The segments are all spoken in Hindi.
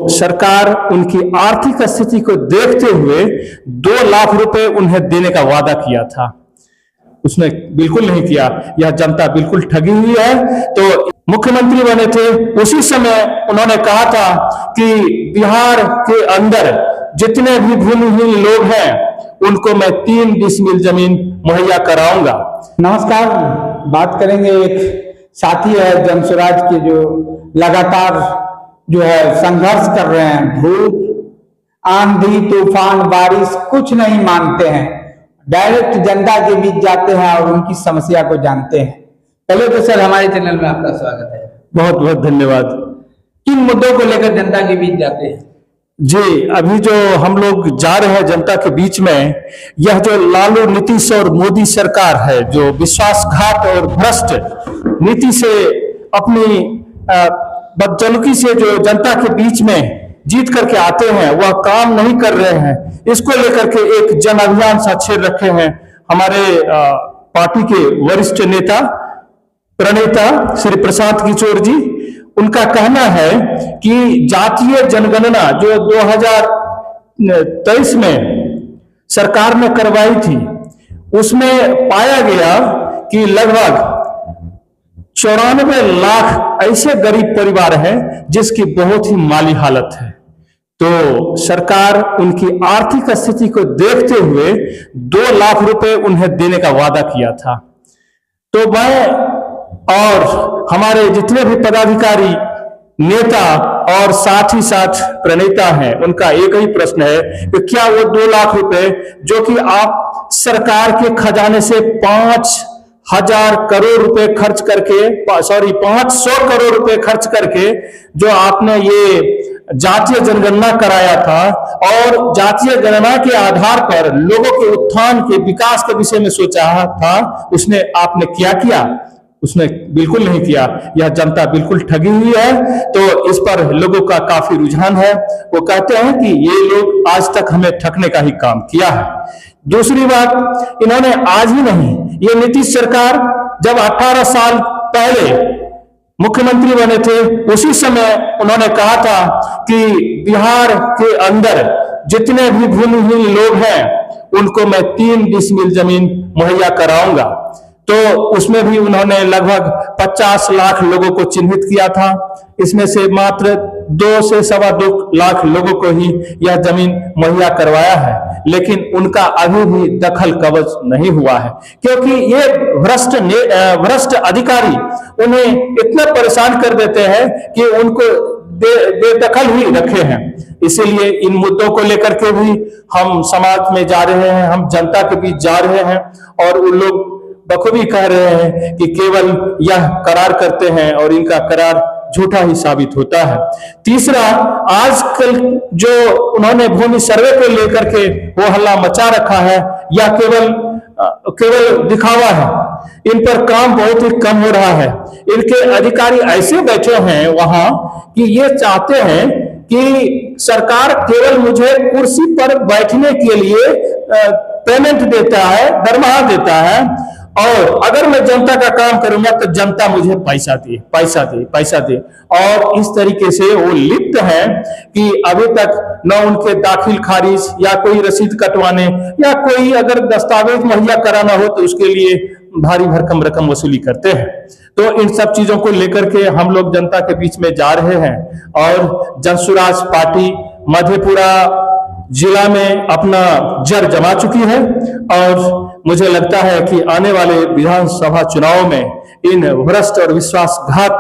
सरकार उनकी आर्थिक स्थिति को देखते हुए 2 लाख रुपए उन्हें देने का वादा किया था, उसने बिल्कुल नहीं किया। यह जनता बिल्कुल ठगी हुई है। तो मुख्यमंत्री बने थे उसी समय उन्होंने कहा था कि बिहार के अंदर जितने भी भूमिहीन लोग हैं उनको मैं 3 डिसमिल जमीन मुहैया कराऊंगा। नमस्कार, बात करेंगे एक साथी है जनसुराज के जो लगातार जो है संघर्ष कर रहे हैं। धूप, आंधी, तूफान, बारिश कुछ नहीं मानते हैं, डायरेक्ट जनता के बीच जाते हैं और उनकी समस्या को जानते हैं। पहले तो सर हमारे चैनल में आपका स्वागत है। बहुत बहुत धन्यवाद। किन मुद्दों को लेकर जनता के बीच जाते हैं? जी, अभी जो हम लोग जा रहे हैं जनता के बीच में, यह जो लालू, नीतीश और मोदी सरकार है जो विश्वासघात और भ्रष्ट नीति से अपनी बदजलकी से जो जनता के बीच में जीत करके आते हैं वह काम नहीं कर रहे हैं। इसको लेकर के एक जन अभियान सा छेड़ रखे हैं हमारे पार्टी के वरिष्ठ नेता प्रणेता श्री प्रशांत किशोर जी। उनका कहना है कि जातीय जनगणना जो 2023 में सरकार ने करवाई थी उसमें पाया गया कि लगभग 94 लाख ऐसे गरीब परिवार हैं जिसकी बहुत ही माली हालत है। तो सरकार उनकी आर्थिक स्थिति को देखते हुए 2 लाख रुपए उन्हें देने का वादा किया था। तो मैं और हमारे जितने भी पदाधिकारी, नेता और साथ ही साथ प्रणेता हैं, उनका एक ही प्रश्न है कि क्या वो 2 लाख रुपए जो कि आप सरकार के खजाने से 5,000 करोड़ रुपए खर्च करके 500 करोड़ रुपए खर्च करके जो आपने ये जातीय जनगणना कराया था और जातीय गणना के आधार पर लोगों के उत्थान के विकास के विषय में सोचा था, उसने आपने क्या किया? उसने बिल्कुल नहीं किया। यह जनता बिल्कुल ठगी हुई है। तो इस पर लोगों का काफी रुझान है। वो कहते हैं कि ये लोग आज तक हमें ठगने का ही काम किया है। दूसरी बात, इन्होंने आज ही नहीं, ये नीतीश सरकार जब 18 साल पहले मुख्यमंत्री बने थे उसी समय उन्होंने कहा था कि बिहार के अंदर जितने भी भूमिहीन लोग हैं उनको मैं 3 डिसमिल जमीन मुहैया कराऊंगा। तो उसमें भी उन्होंने लगभग 50 लाख लोगों को चिन्हित किया था। इसमें से मात्र 2 से 2.25 लाख लोगों को ही यह जमीन मुहैया करवाया है, लेकिन उनका अभी भी दखल कवच नहीं हुआ है, क्योंकि ये भ्रष्ट अधिकारी उन्हें इतना परेशान कर देते हैं कि उनको बेदखल ही रखे हैं। इसीलिए इन मुद्दों को लेकर के भी हम समाज में जा रहे हैं, हम जनता के बीच जा रहे हैं और उन लोग बखूबी कह रहे हैं कि केवल यह करार करते हैं और इनका करार झूठा ही साबित होता है। तीसरा, आजकल जो उन्होंने भूमि सर्वे को लेकर के वो हल्ला मचा रखा है, यह केवल दिखावा है। इन पर काम बहुत ही कम हो रहा है। इनके अधिकारी ऐसे बैठे हैं वहां कि ये चाहते हैं कि सरकार केवल मुझे कुर्सी पर बैठने के लिए पेमेंट देता है, दरमाहा देता है, और अगर मैं जनता का काम करूंगा तो जनता मुझे पैसा दे। और इस तरीके से वो लिप्त है कि अभी तक न उनके दाखिल खारिज या कोई रसीद कटवाने या कोई अगर दस्तावेज मुहैया कराना हो तो उसके लिए भारी भरकम रकम वसूली करते हैं। तो इन सब चीजों को लेकर के हम लोग जनता के बीच में जा रहे हैं और जनसुराज पार्टी मधेपुरा जिला में अपना जड़ जमा चुकी है और मुझे लगता है कि आने वाले विधानसभा चुनाव में इन भ्रष्ट और विश्वासघात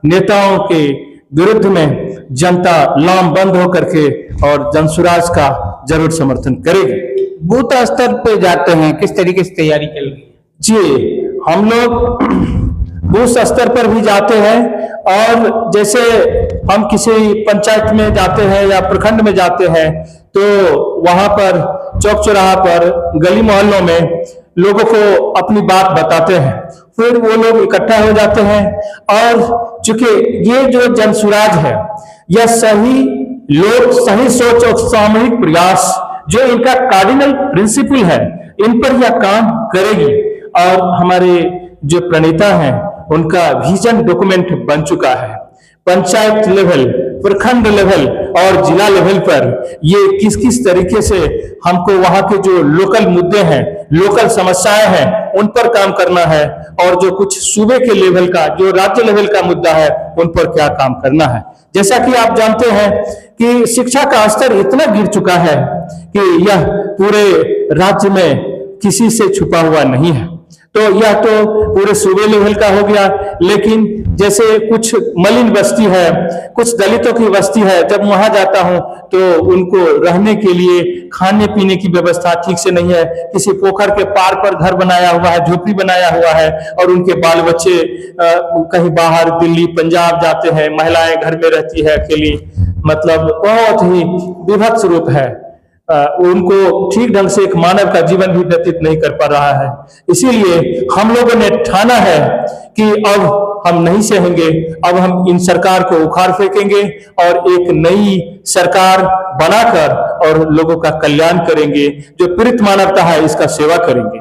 नेताओं के विरुद्ध में जनता लामबंद होकर के और जनसुराज का जरूर समर्थन करेगी। बूथ स्तर पे जाते हैं, किस तरीके से तैयारी चल रही है? जी, हम लोग बूथ स्तर पर भी जाते हैं और जैसे हम किसी पंचायत में जाते हैं या प्रखंड में जाते हैं तो वहां पर चौक चौराहा पर गली मोहल्लों में लोगों को अपनी बात बताते हैं, फिर वो लोग इकट्ठा हो जाते हैं। और चूंकि ये जो जनसुराज है यह सही सोच और सामूहिक प्रयास जो इनका कार्डिनल प्रिंसिपल है, इन पर यह काम करेगी। और हमारे जो प्रणेता हैं उनका विजन डॉक्यूमेंट बन चुका है। पंचायत लेवल, प्रखंड लेवल और जिला लेवल पर ये किस किस तरीके से हमको वहां के जो लोकल मुद्दे हैं, लोकल समस्याएं हैं, उन पर काम करना है, और जो कुछ सूबे के लेवल का, जो राज्य लेवल का मुद्दा है, उन पर क्या काम करना है। जैसा कि आप जानते हैं कि शिक्षा का स्तर इतना गिर चुका है कि यह पूरे राज्य में किसी से छुपा हुआ नहीं है। तो यह तो पूरे सूबे लेवल का हो गया, लेकिन जैसे कुछ मलिन बस्ती है, कुछ दलितों की बस्ती है, जब वहां जाता हूं तो उनको रहने के लिए खाने पीने की व्यवस्था ठीक से नहीं है। किसी पोखर के पार पर घर बनाया हुआ है, झोपड़ी बनाया हुआ है, और उनके बाल बच्चे कहीं बाहर दिल्ली पंजाब जाते हैं, महिलाएं घर में रहती है अकेली। मतलब बहुत ही विभत्स रूप है। उनको ठीक ढंग से एक मानव का जीवन भी व्यतीत नहीं कर पा रहा है। इसीलिए हम लोगों ने ठाना है कि अब हम नहीं सहेंगे, अब हम इन सरकार को उखाड़ फेंकेंगे और एक नई सरकार बनाकर और लोगों का कल्याण करेंगे, जो पीड़ित मानवता है इसका सेवा करेंगे।